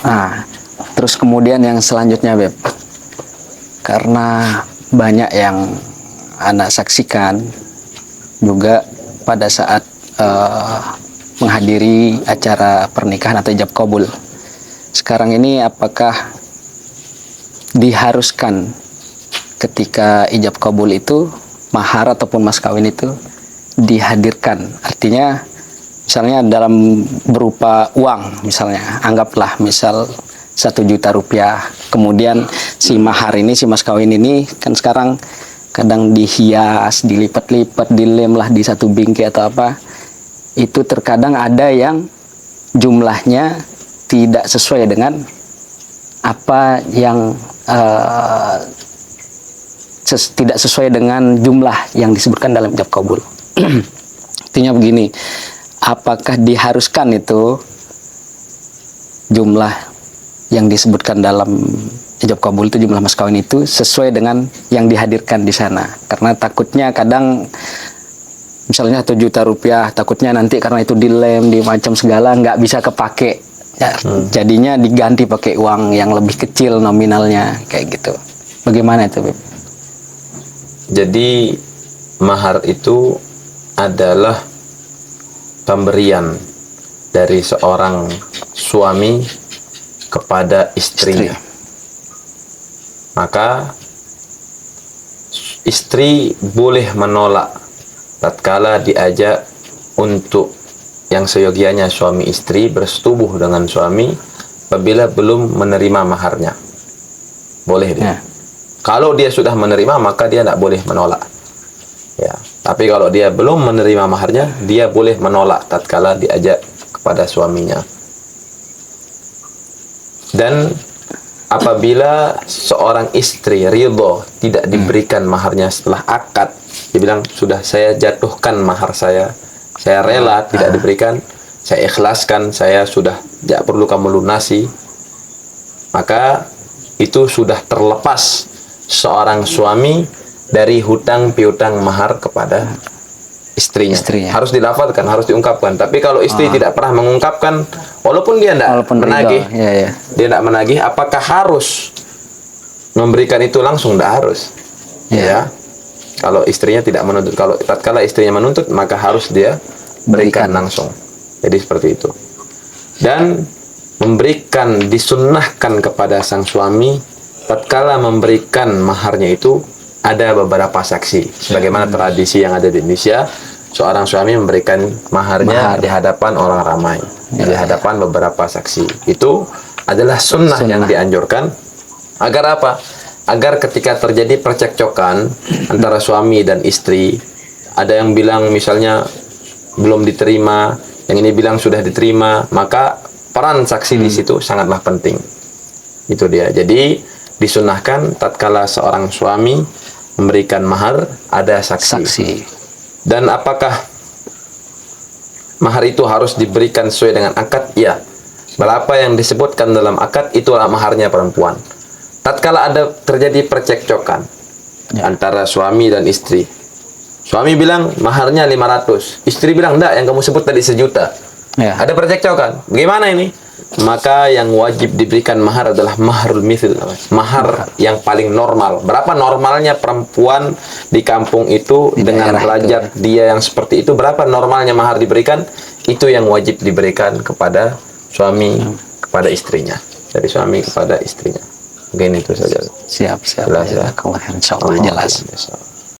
Nah, terus kemudian yang selanjutnya, Beb, karena banyak yang anak saksikan juga pada saat menghadiri acara pernikahan atau ijab kabul. Sekarang ini apakah diharuskan ketika ijab kabul itu mahar ataupun mas kawin itu dihadirkan? Artinya misalnya dalam berupa uang, misalnya anggaplah misal 1 juta rupiah, kemudian si mahar ini, si mas kawin ini kan sekarang kadang dihias, dilipat-lipat, dilem lah di satu bingkai atau apa, itu terkadang ada yang jumlahnya tidak sesuai dengan apa yang tidak sesuai dengan jumlah yang disebutkan dalam ijab kabul. Artinya begini, apakah diharuskan itu jumlah yang disebutkan dalam ijab kabul itu, jumlah mas kawin itu sesuai dengan yang dihadirkan di sana? Karena takutnya kadang misalnya 1 juta rupiah, takutnya nanti karena itu dilem, di macam segala nggak bisa kepake. Ya, jadinya diganti pakai uang yang lebih kecil nominalnya, kayak gitu. Bagaimana itu, Beb? Jadi mahar itu adalah pemberian dari seorang suami kepada istrinya. Maka istri boleh menolak tatkala diajak untuk yang seyogianya suami istri bersetubuh dengan suami apabila belum menerima maharnya. Boleh dia. Kalau dia sudah menerima, maka dia tidak boleh menolak. Ya. Tapi kalau dia belum menerima maharnya, dia boleh menolak tatkala diajak kepada suaminya. Dan apabila seorang istri ridho tidak diberikan maharnya setelah akad, dia bilang, sudah saya jatuhkan mahar saya rela tidak diberikan, saya ikhlaskan, saya sudah tidak perlu kamu lunasi, maka itu sudah terlepas seorang suami dari hutang piutang mahar kepada istrinya. Harus dilafalkan, harus diungkapkan. Tapi kalau istri tidak pernah mengungkapkan, walaupun dia tidak menagih, dia tidak menagih, apakah harus memberikan itu langsung? Tidak harus. Ya. Kalau istrinya tidak menuntut, kalau tatkala istrinya menuntut, maka harus dia berikan langsung. Jadi seperti itu. Dan disunnahkan kepada sang suami tatkala memberikan maharnya itu ada beberapa saksi. Sebagaimana tradisi yang ada di Indonesia, seorang suami memberikan maharnya di hadapan orang ramai, di hadapan beberapa saksi. Itu adalah sunnah yang dianjurkan. Agar apa? Agar ketika terjadi percekcokan antara suami dan istri, ada yang bilang misalnya belum diterima, yang ini bilang sudah diterima, maka peran saksi di situ sangatlah penting. Itu dia. Jadi disunahkan tatkala seorang suami memberikan mahar ada saksi. Dan apakah mahar itu harus diberikan sesuai dengan akad? Ya. Berapa yang disebutkan dalam akad itulah maharnya perempuan. Tatkala ada terjadi percekcokan antara suami dan istri, suami bilang maharnya 500, istri bilang enggak, yang kamu sebut tadi 1 juta. Ada percekcokan, bagaimana ini? Maka yang wajib diberikan mahar adalah maharul mithl, mahar yang paling normal. Berapa normalnya perempuan di kampung itu di dengan pelajar dia yang seperti itu, berapa normalnya mahar diberikan? Itu yang wajib diberikan kepada suami kepada istrinya, dari suami kepada istrinya. Mungkin itu saja. Siap. Jelas ya. Kalau insya Allah jelas.